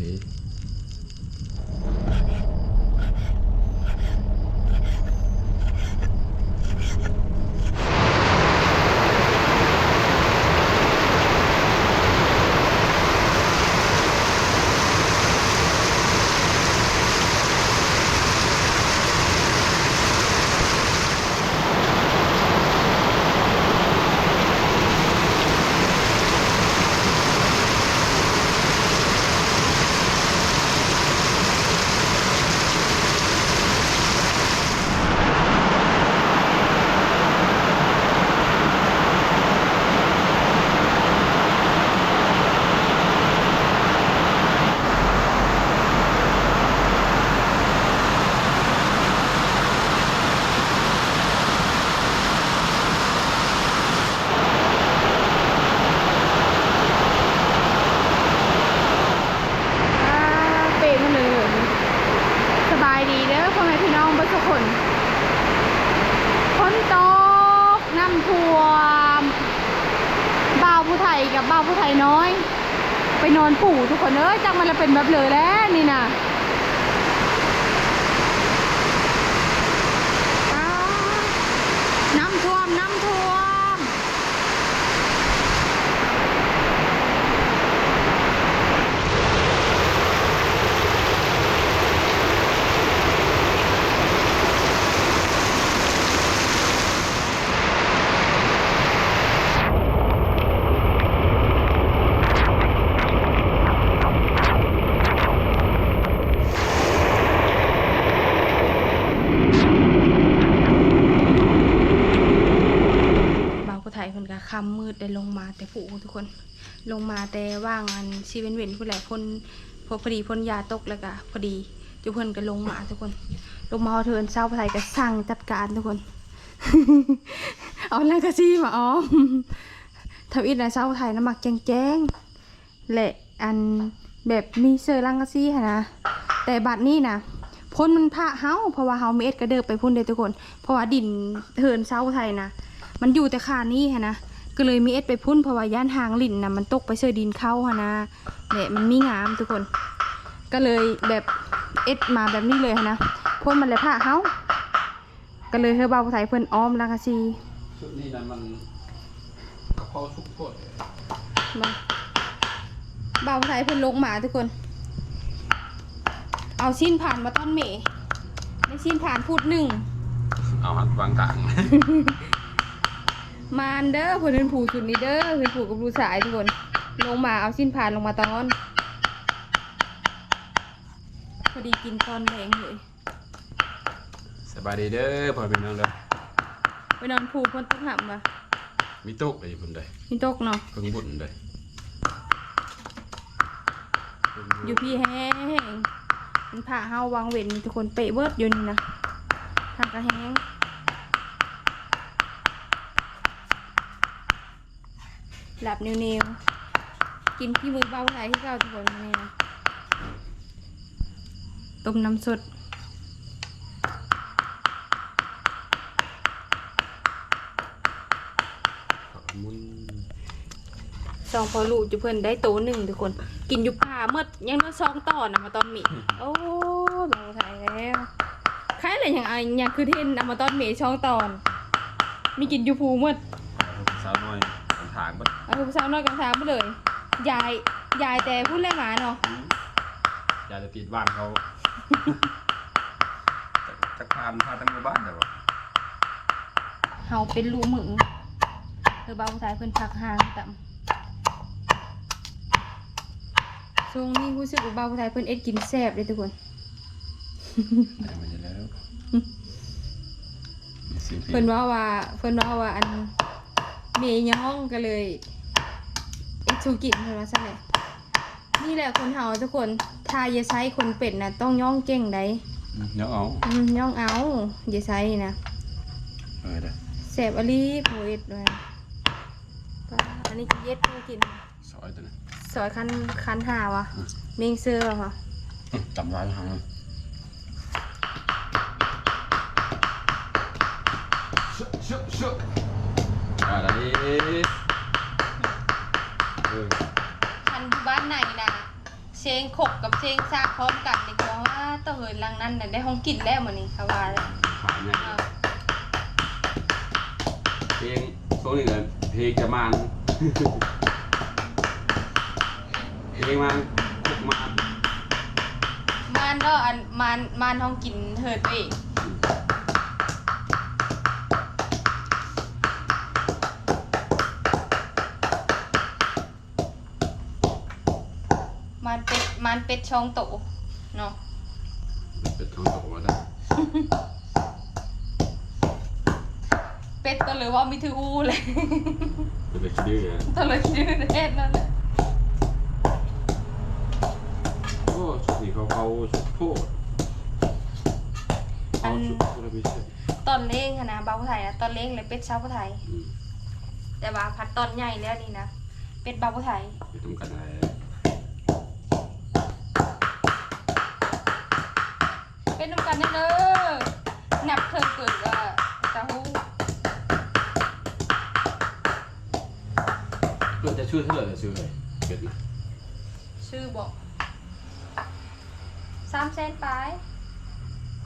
ทีกับบ้าผู้ไทยน้อยไปนอนปู่ทุกคนจังมันละเป็นแบบเลยแล้วนี่นะน้ำท่วมคำมืดได้ลงมาแต่ผู้ทุกคนลงมาแต่ว่างอันชีเว้นผู้หลายคนพอดีพ่นยาตกแล้วก็พอดีจุเพิ่นก็ลงมาทุกคนลงมาเอาเทินเศร้าไทยก็สั่งจัดการทุกคน เอาลังกะซี่มาอ้อมทำอิฐนะเศร้าไทยน้ำหมักแจ้งและอันแบบมีเสื้อลังกะซี่ค่ะนะแต่บัดนี้นะพ่นมันพะเฮาเพราะว่าเฮาเมดกระเดิบไปพ่นเด้ทุกคนเพราะว่าดินเทินเศร้าไทยนะมันอยู่แต่ขานี้ค่ะนะก็เลยมีเอสไปพุ่นเพราะว่าย่านหางลิ่นนะมันตกไปเสื้อดินเข้าค่ะนะเนี่ยมันมีงามทุกคนก็เลยแบบเอสมาแบบนี้เลยค่ะนะพ่นมันเลยผ้าเขาก็เลยเธอเบาใส่เพิ่นอ้อมลังกะซีชุดนี้นะมันกระเพาะชุกโคตรเบาใส่เพิ่นลงมาทุกคนเอาชิ้นผ่านมาต้นเมย์ในชิ้นผ่านพูดหนึ่งเอาหัดวางกลางมานเด้อเพื่อนผูสุดนี้เด้อเพื่อนผูกับผูสายทุกคนลงมาเอาสิ้นผ่านลงมาตอนพอดีกินตอนแรงเลยสบายดีเด้อพอเป็นน้องเลยไปนอนผูพ้นต้องหับมามีตกเลยคนใดมีตกเนาะเพิ่งบุญเลยอยู่พี่แห้งมันผ่าเฮาวางเว้นทุกคนเปะเบิดอยู่นี่นะทางกระแห้งหลับเนียวๆกินขี้มือเบาไหลที่เก้าทุกคนนี่นะต้มน้ำสดซองพอลูกจะเพิ่นได้โตหนึ่งทุกคนกินยุบผ้าเมื่อยังน้อยซองต่อนะมาตอนมีโอ้เบาไทยแล้วใครอะไรอย่างไอ้ยังคือเทนเอามาตอนเมย์ช่องตอนมีกินยูพูเมื่อสาวน้อยถางสาวน้อยกันถางไปเลยยายแต่พูดแรงหมาเนาะยายจะติดบ้านเขาจะพานพาทั้งหมู่บ้านแต่ว่าเฮาเป็นรูมึงเธอเบาสายเพิ่นพักห่างต่ำช่วงนี้รู้สึกว่าเบาสายเพิ่นเอ็ดกินแซ่บเลยทุกคนเพิ่นว่าอันเมย์ย่องก็เลยเอ็ดชูกินเพิ่นว่าซะเลยนี่แหละคนเฮาทุกคนถ้าอย่าใช้คนเป็ดนะต้องย่องเก่งได้ย่องเอาอย่าใช้นะแซ่บอลีโพเอ็ดด้วยอันนี้จะเย็ดเพื่อกินซอยตัวนี้ซอยคันหาวะเมงเสื้อค่ะจำร้านทางชุอะไรคันบ้านไหนนะ เชงขกกับเชงซากพร้อมกันนี่ก็ว่าต้องเหินหลังนั้นน่ะได้ห้องกินแล้วมื้อนี้เขาว่าเลย ขายเนี่ยเพลงโซนี่เลยเพลงจะมันเพลงมันคุกมัน มานก็อันมานห้องกินเหินไปเองมานเป็ดช่องโตเนาะ เป็นท้องตกมาได้ เป็ดตัวเลยว่ามีถืออูเลย เป็นเด็กดื้อเลย ตัวเลยชื่อเอ็ดนั่นแหละ โอ้ชุดนี้เขาชุดโพดเขาชุดโพดไม่ใช่ ตอนเล้งอะนะเบาผู้ไทยนะตอนเล้งเลยเป็ดเช้าผู้ไทยแต่ว่าพัดตอนใหญ่แล้วนี่นะเป็ดเบาผู้ไทย ไม่ต้องกันอะไร เป็นน้ำกันแน่เด้อหนับเคยเกิดว่าตาหู เพื่อจะชื่อเท่าไหร่จะชื่ออะไรเกิดนะ ชื่อบอก300,000ปลาย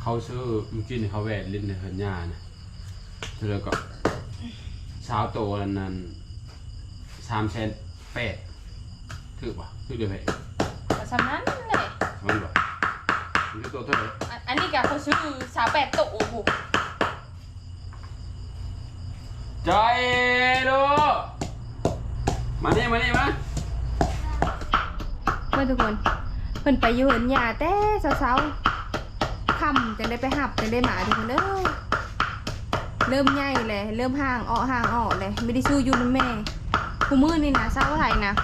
เขาชื่อเมื่อกี้นี่เขาแหวนลิ้นในเฮือนย่านะแล้วก็เช้าโตนั้น300,008ถือป่ะถือเดียวไป ก็สำนั้นเลย สมันป่ะถือโตเท่าไหร่ อันนี้ก็เขาชื่อ38โตโอ้โห ใจดูมานี่มา เพื่อนทุกคนเพิ่นไปอยู่เหินหญ้าแต่เช้าๆค่ำจังได้ไปหับจังได้หมาทุกคนเอ้ยเริ่มใหญ่เลยเริ่มห่างออกเลยไม่ได้สู้อยู่นำแม่ผู้มือนี่นะเช้าไทยนะ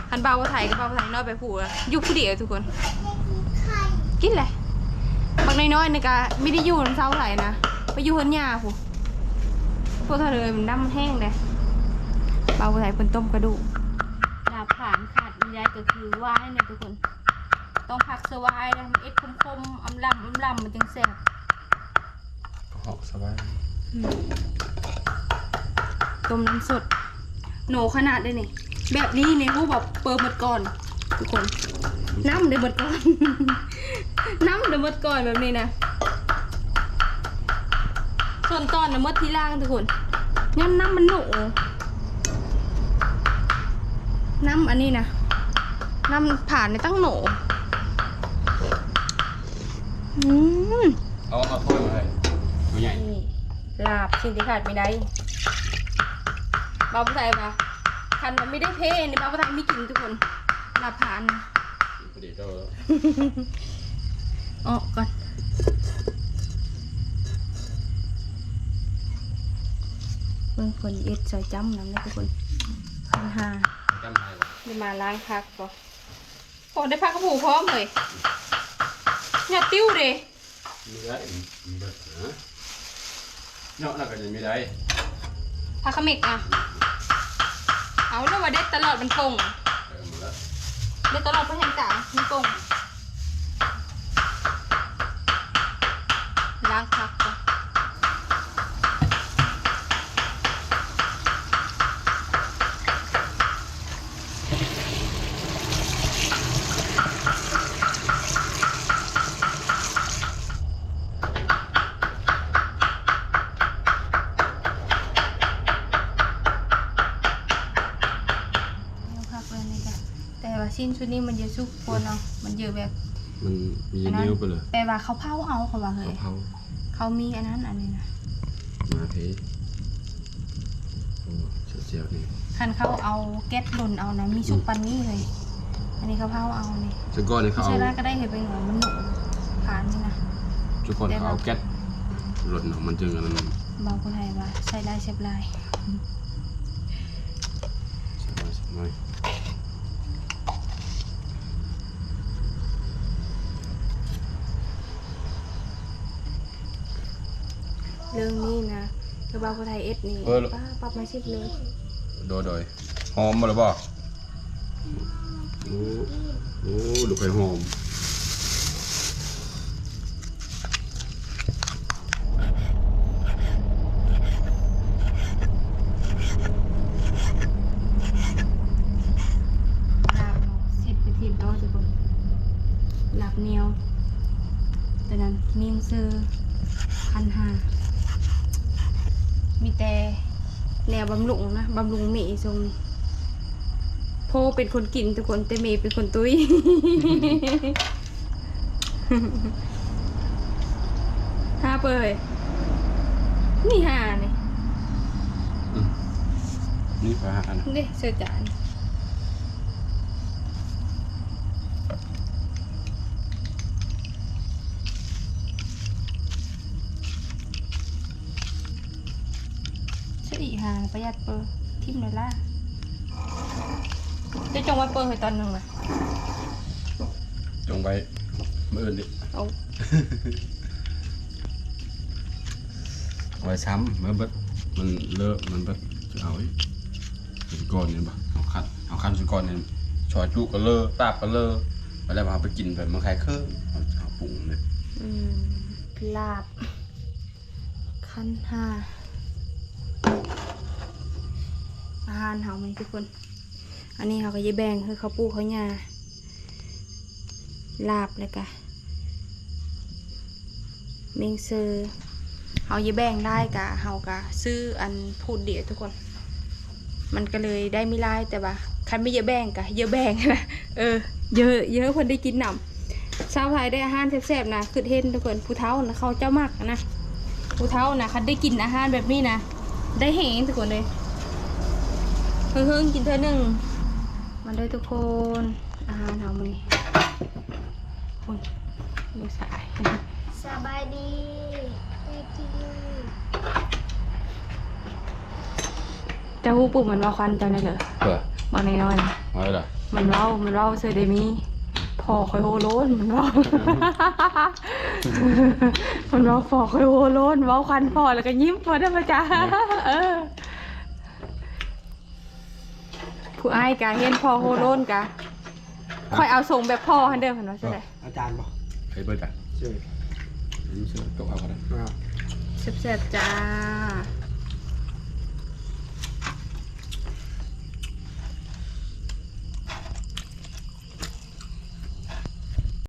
คันเบาไทยกับเบาไทยน้อยไปผู้ละอยู่ผู้เดียวทุกคนกินเลยบางน้อยๆนี่ก็ไม่ได้อยู่นำเช้าไทยนะไปอยู่เหินหญ้าผู้พวกเธอเลยมันน้ำมันแห้งเลยเบาไทยเพิ่นต้มกระดูกดาบผ่านขาดไม่ได้ก็คือว่ายเนี่ยทุกคนต้องผักสวายนะมันเอ็ดคมๆอำลำมันจึงแซ่บ ก็หอกสบาย ต้มน้ำสดโหนขนาดได้นี่แบบนี้เนี่ยผู้แบบเปิดหมดก่อนทุกคนน้ำเดือดหมดก่อน น้ำเดือดหมดก่อนแบบนี้นะส่วนตอนน่ะหมดที่ล่างทุกคนน้ำมันโหนน้ำอันนี้นะน้ำผ่านในตั้งโหนเอาถ้วยมาให้ตัวใหญ่ นี่ลาบสิ่งที่ขาดไม่ได้บ้าผู้ไทยปะคันมันไม่ได้เพในบ้าผู้ไทยไม่กินทุกคนลาบผ่าน พอดีเจ้าแล้ว ออกก่อนเบิ่งคนเอ็ดใส่จ้ำน้ำนะทุกคน1,500 จำได้ปะ นี่มาล้างพักก่อนโอ้ได้พักกระผูพร้อมเลยอย่าติ้วเด้ ไม่ได้เบิดนะเนาะน่าก็จะไม่ได้ พักขมิกอ่ะเอาแล้วว่าเด็ดตลอดมันโป่ง หมดแล้ว เด็ดตลอดเพราะเห็นจ่ามันโป่งล้างพักก่อนแต่ว่าชิ้นชุดนี้มันเยอะสุกคนเนาะมันเยอะแบบ มันมีเนื้อไปเลย แต่ว่าเขาเผาเอาเขาว่าเฮ้ย เผา เขามีอันนั้นอันนี้นะ มาเพโอ้เจียวนี่ คันเขาเอาแก๊สหล่นเอานะมีสุกปันนี้เลย อันนี้เขาเผาเอานี่ จุก้อนนี่เขา ใช่ เอา แล้วก็ได้เห็นเป็นเหมือนมันหนุผ่านนี่นะ จุก้อนเขาเอาแก๊สหล่นออกมันจึงอันนั้น เบาคนไทยว่าใช้ได้เชฟลาย สบายเรื่องนี้นะคือเบาคนไทยเอสนี่ป้าปรับมา10เลย โดยหอมมาหรือเปล่าโอ้ดูไข่หอม ลาบเนาะ10 ไปทีมโต๊ะทุกคน ลาบเหนียวแต่นั้นเมียงเซอร์1,500มีแต่แนวบำรุงนะบำรุงเมย์ทรงโพเป็นคนกินทุกคนแต่เมย์เป็นคนตุ้ย ห้าเปยนี่ห้านี่ นี่ปลาอัน นี่เสื้อจานเสื้ออีหาประหยัดเปอร์ทิมเลยล่ะจะจงไว้เปอร์ให้ตอนหนึ่งนะ จงไว้มื้ออื่นดิ เอา ไว้ซ้ำมันเบิดมันเลอะมันเบิดจะเอาอีกสุกรเนี่ยบ่เอาคันสุกรเนี่ยชอยจุก็เลอะตาบก็เลอะไปแล้วเอาไปกินแบบมันคล้ายเครื่องเอาปรุงเลย ลาบขั้นห้าอาหารเฮาไหมทุกคน อันนี้เขาก็จะแบ่งคือเขาปูเขาหญ้าลาบเลยกะเมงเซอร์เขาจะแบ่งได้กะเขากะซื้ออันพูดเดียวทุกคน มันก็เลยได้ไม่ได้แต่ว่าคันไม่เยอะแบ่งกะเยอะแบ่งนะเยอะคนได้กินหนำชาวไทยได้อาหารแซ่บๆนะคือเห็นทุกคนผู้เฒ่านะเขาเจ้ามากนะผู้เฒ่านะคันได้กินอาหารแบบนี้นะได้แห้งทุกคนเลยเพิ่งกินเท่านึงมาได้ทุกคนอาหารเอามานี่คุณดูสาย สบายดีแม่กิน เจ้าหูปุ่มมันว่าควันเจ้าเนี่ยเหรอ เปิด บอกน้อยๆนะ ไว้ล่ะ มันเว้าเซอร์เดมีพอคอยโฮโลนมันเว้า มันเว้าพอคอยโฮโลนเว้าควันพอแล้วก็ยิ้มพอได้ปะจ๊ะผู้อ้ายกะเห็นพอโฮโลนกะคอยเอาส่งแบบพ่อฮันเดิมเห็นว่าใช่ไหม อาจารย์บอก ใครเบิดอ่ะ ชื่อ นี่ซื้อตกเอาก็ได้ แซ่บๆจ้า